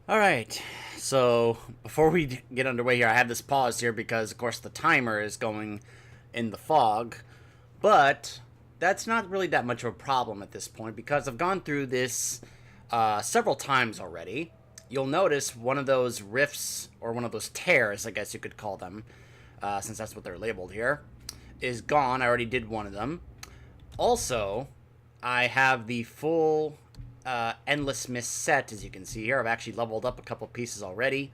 Alright, so before we get underway here, I have this pause here because, of course, the timer is going in the fog. But that's not really that much of a problem at this point because I've gone through this several times already. You'll notice one of those rifts, or one of those tears, I guess you could call them, since that's what they're labeled here, is gone. I already did one of them. Also, I have the full Endless Mist set, as you can see here. I've actually leveled up a couple pieces already.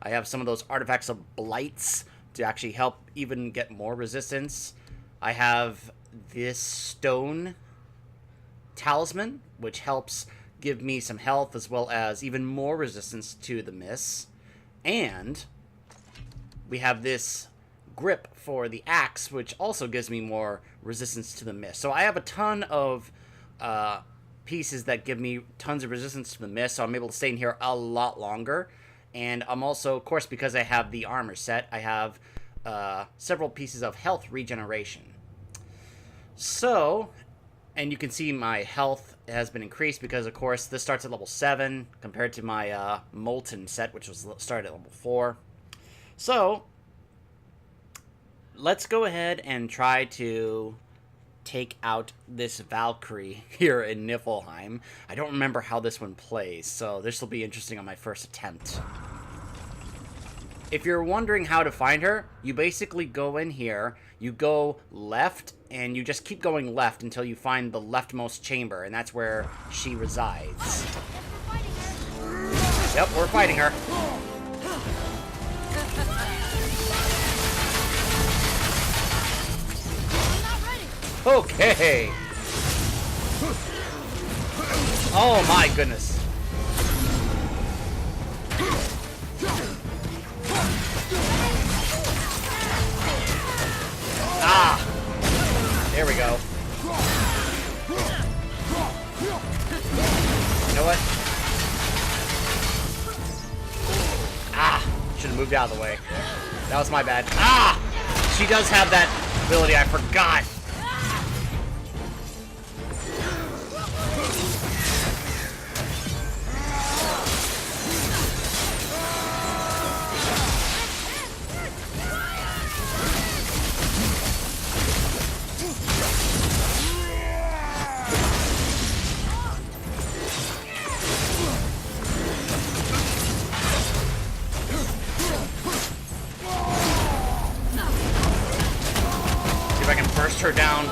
I have some of those artifacts of blights to actually help even get more resistance. I have this stone talisman, which helps give me some health as well as even more resistance to the mists. And we have this grip for the axe, which also gives me more resistance to the mist. So I have a ton of pieces that give me tons of resistance to the mist, so I'm able to stay in here a lot longer. And I'm also, of course, because I have the armor set, I have several pieces of health regeneration. So, and you can see my health has been increased because, of course, this starts at level 7 compared to my Molten set, which was started at level 4. So, let's go ahead and try to take out this Valkyrie here in Niflheim. I don't remember how this one plays, so this will be interesting on my first attempt. If you're wondering how to find her, you basically go in here, you go left, and you just keep going left until you find the leftmost chamber, and that's where she resides. Yep, we're fighting her. Okay. Oh my goodness. Ah! There we go. You know what? Ah! Should have moved out of the way. That was my bad. Ah! She does have that ability, I forgot. Her down.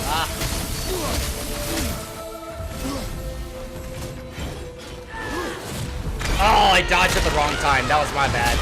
Ah. Oh, I dodged at the wrong time. That was my bad.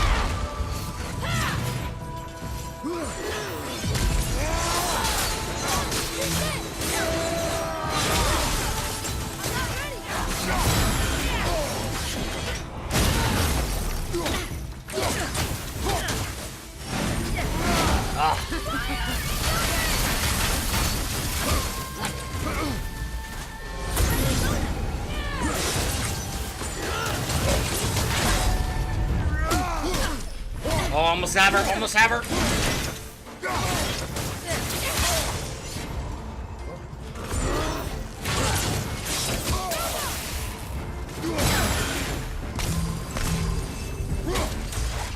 Oh, almost have her, almost have her.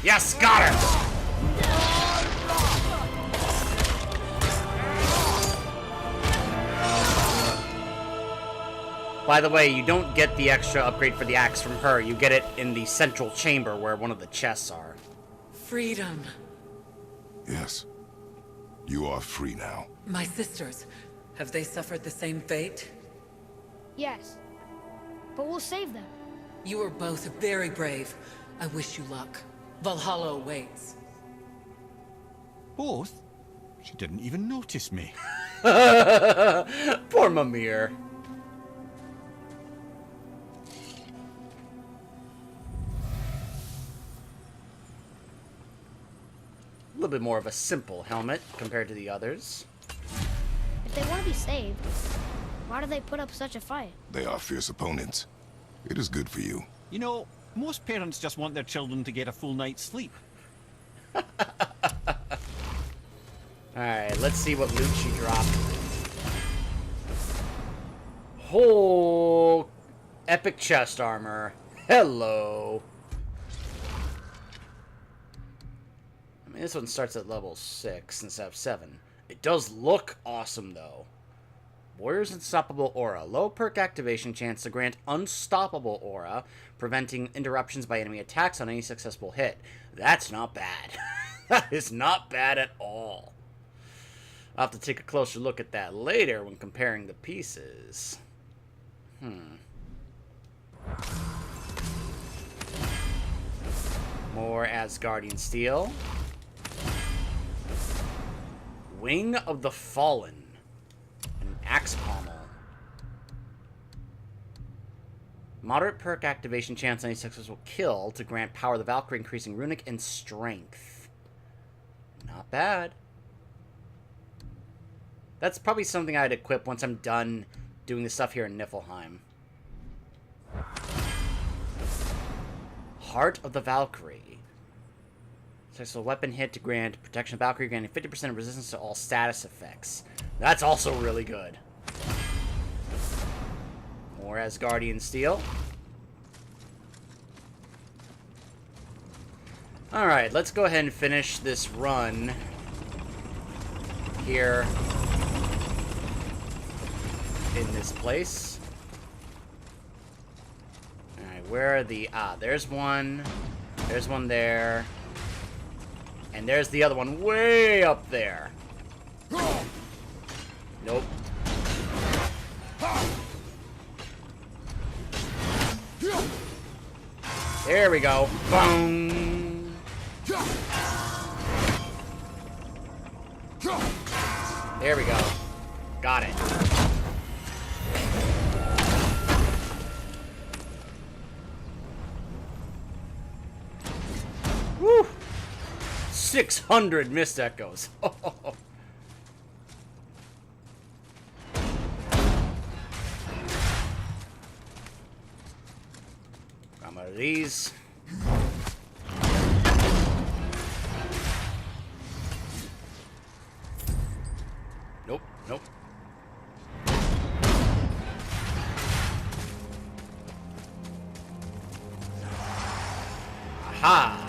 Yes, got her. By the way, you don't get the extra upgrade for the axe from her. You get it in the central chamber where one of the chests are. Freedom. Yes. You are free now. My sisters, have they suffered the same fate? Yes. But we'll save them. You are both very brave. I wish you luck. Valhalla awaits. Both? She didn't even notice me. Poor Mimir. A little bit more of a simple helmet compared to the others. If they want to be saved, why do they put up such a fight? They are fierce opponents. It is good for you. You know, most parents just want their children to get a full night's sleep. Alright, let's see what loot she dropped. Whole epic chest armor. Hello. I mean, this one starts at level 6 instead of 7. It does look awesome, though. Warrior's Unstoppable Aura. Low perk activation chance to grant Unstoppable Aura, preventing interruptions by enemy attacks on any successful hit. That's not bad. That is not bad at all. I'll have to take a closer look at that later when comparing the pieces. More Asgardian steel. Wing of the Fallen. An axe pommel. Moderate perk activation chance on any successful kill to grant power of the Valkyrie, increasing runic and strength. Not bad. That's probably something I'd equip once I'm done doing the stuff here in Niflheim. Heart of the Valkyrie. Successful weapon hit to grant protection of Valkyrie, granting 50% of resistance to all status effects. That's also really good. More Asgardian steel. Alright, let's go ahead and finish this run here in this place. Alright, where are the... there's one. There's one there. And there's the other one way up there. Nope. There we go. Boom. There we go. Got it. Woo! 600 mist echoes. Got one of these. Nope, nope. Aha!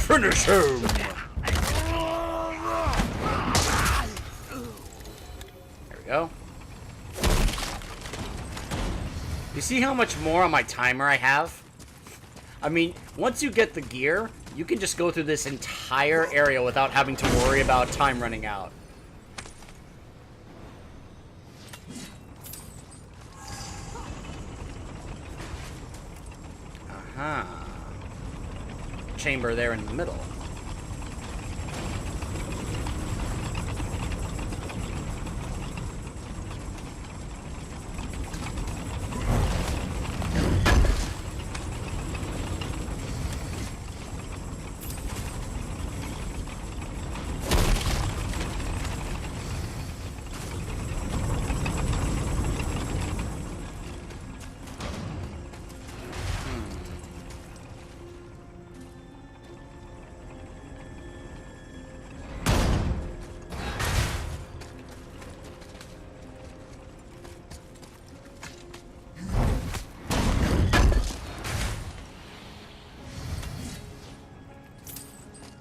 Finish him! There we go. You see how much more on my timer I have? I mean, once you get the gear, you can just go through this entire area without having to worry about time running out. Aha. Chamber there in the middle.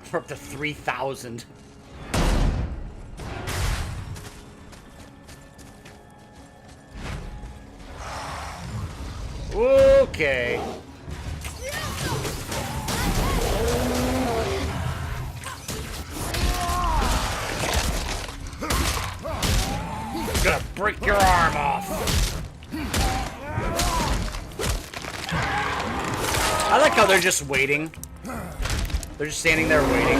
We're up to 3,000. Okay. break your arm off. I like how they're just waiting. They're just standing there waiting.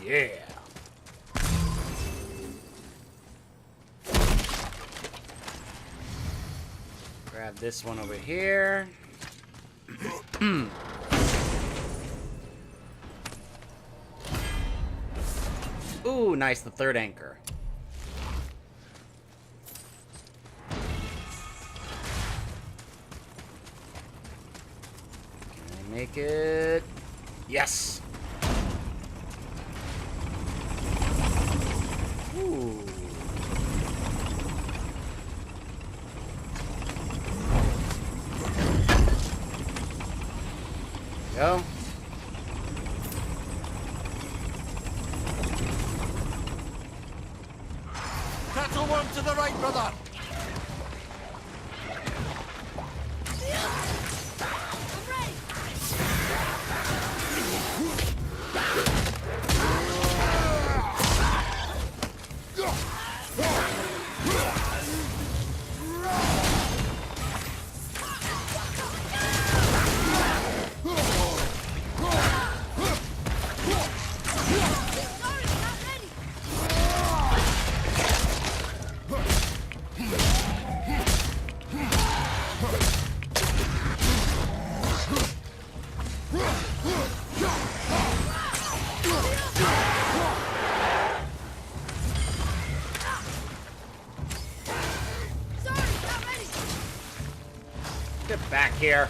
Yeah. Grab this one over here. Ooh, nice, the third anchor. Can I make it? Yes! Ooh. Go. Cattle one to the right, brother. Get back here.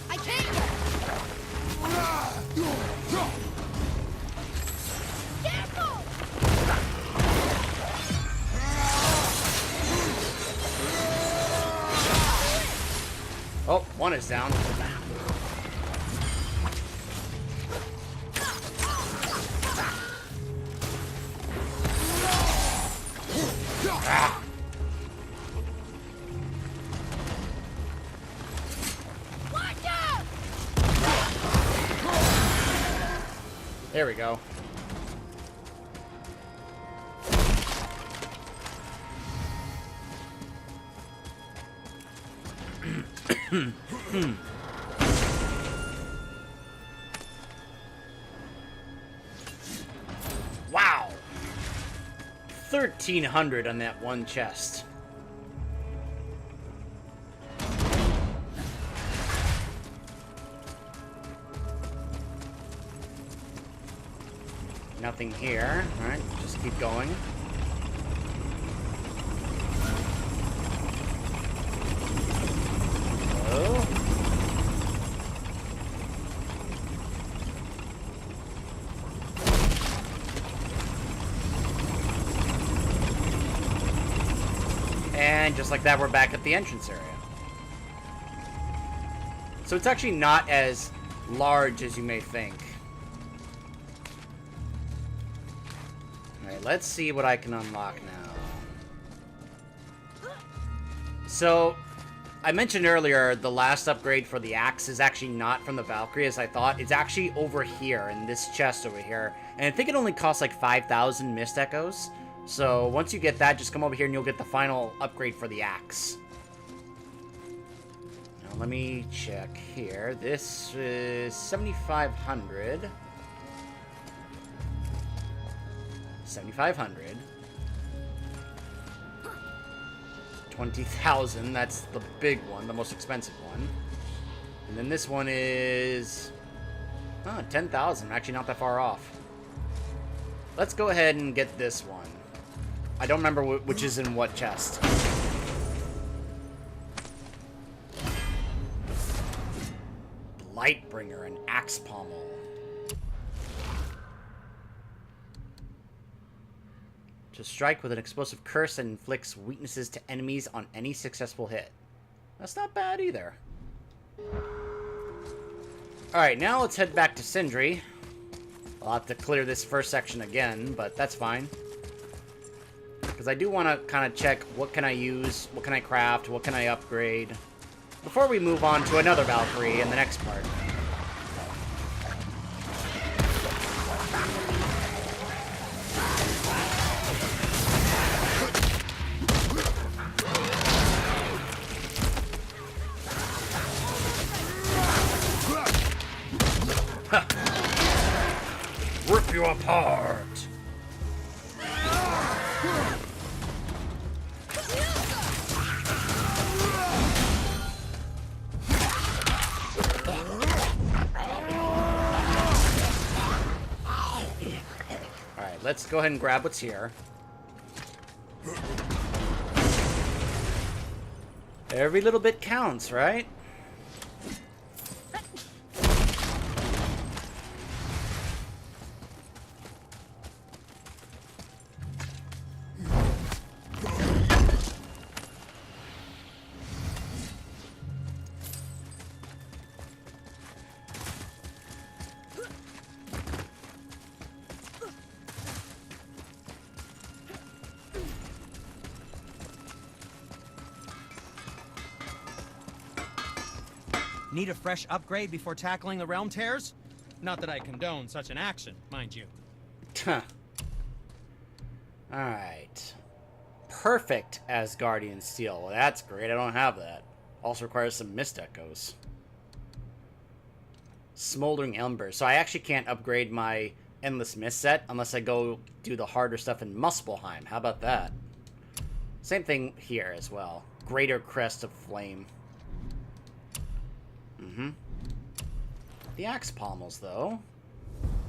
I can't. Careful! Oh, one is down. Ah. Watch out! There we go. Wow. 1,300 on that one chest. Nothing here. Alright, just keep going. Oh. And just like that, we're back at the entrance area. So it's actually not as large as you may think. Alright, let's see what I can unlock now. So, I mentioned earlier the last upgrade for the axe is actually not from the Valkyrie as I thought. It's actually over here in this chest over here. And I think it only costs like 5,000 Mist Echoes. So once you get that, just come over here and you'll get the final upgrade for the axe. Now let me check here. This is 7,500. 7,500. 20,000. That's the big one, the most expensive one. And then this one is 10,000. Actually, not that far off. Let's go ahead and get this one. I don't remember which is in what chest. Lightbringer and Axe Pommel. To strike with an explosive curse that inflicts weaknesses to enemies on any successful hit. That's not bad either. Alright, now let's head back to Sindri. I'll have to clear this first section again, but that's fine. Because I do want to kind of check what can I use, what can I craft, what can I upgrade, before we move on to another Valkyrie in the next part. Rip you apart! Alright, let's go ahead and grab what's here. Every little bit counts, right? Need a fresh upgrade before tackling the realm tears? Not that I condone such an action, mind you. Huh. Alright. Perfect Asgardian steel. Well, that's great. I don't have that. Also requires some mist echoes. Smoldering Ember. So I actually can't upgrade my Endless Mist set unless I go do the harder stuff in Muspelheim. How about that? Same thing here as well. Greater Crest of Flame. The Axe Pommels, though.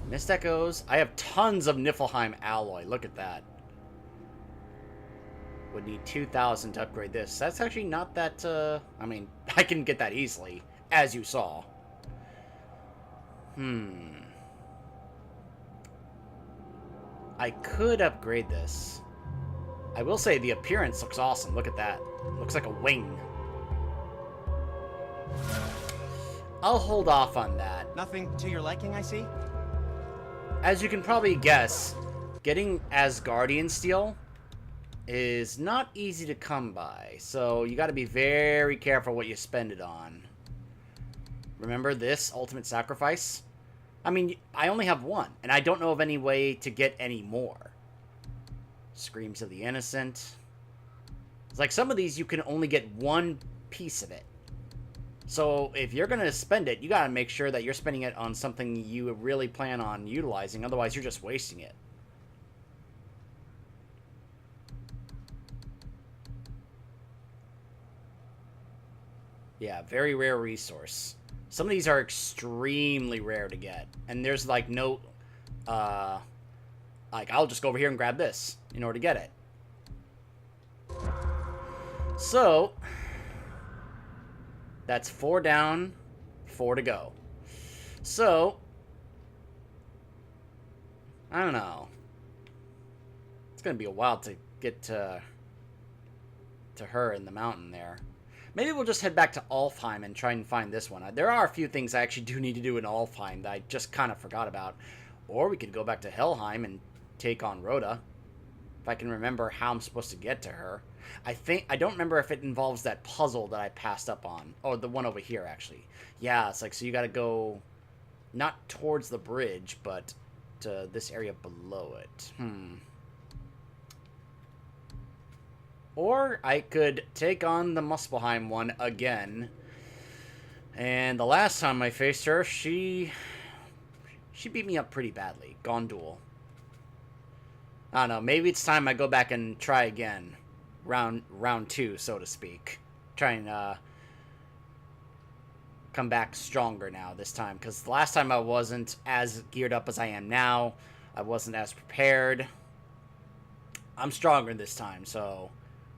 Mist Echoes. I have tons of Niflheim alloy. Look at that. Would need 2,000 to upgrade this. That's actually not that, I mean, I can get that easily, as you saw. I could upgrade this. I will say the appearance looks awesome. Look at that. Looks like a wing. I'll hold off on that. Nothing to your liking, I see? As you can probably guess, getting Asgardian steel is not easy to come by, so you gotta be very careful what you spend it on. Remember this Ultimate Sacrifice? I mean, I only have one, and I don't know of any way to get any more. Screams of the Innocent. It's like some of these you can only get one piece of it. So if you're going to spend it, you got to make sure that you're spending it on something you really plan on utilizing. Otherwise, you're just wasting it. Yeah, very rare resource. Some of these are extremely rare to get. And there's like no... like, I'll just go over here and grab this in order to get it. So... that's 4 down, 4 to go. So, I don't know. It's going to be a while to get to her in the mountain there. Maybe we'll just head back to Alfheim and try and find this one. There are a few things I actually do need to do in Alfheim that I just kind of forgot about. Or we could go back to Helheim and take on Rhoda. If I can remember how I'm supposed to get to her. I don't remember if it involves that puzzle that I passed up on. Oh, the one over here, actually. Yeah, it's like, so you gotta go not towards the bridge, but to this area below it. Or I could take on the Muspelheim one again. And the last time I faced her, she beat me up pretty badly. Gondul. I don't know, maybe it's time I go back and try again. round 2, so to speak. Trying to come back stronger now this time, because the last time I wasn't as geared up as I am now. I wasn't as prepared. I'm stronger this time, so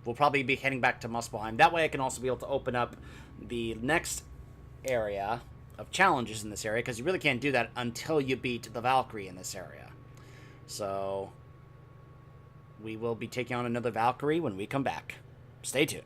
we'll probably be heading back to Muspelheim. That way I can also be able to open up the next area of challenges in this area, because you really can't do that until you beat the Valkyrie in this area. So we will be taking on another Valkyrie when we come back. Stay tuned.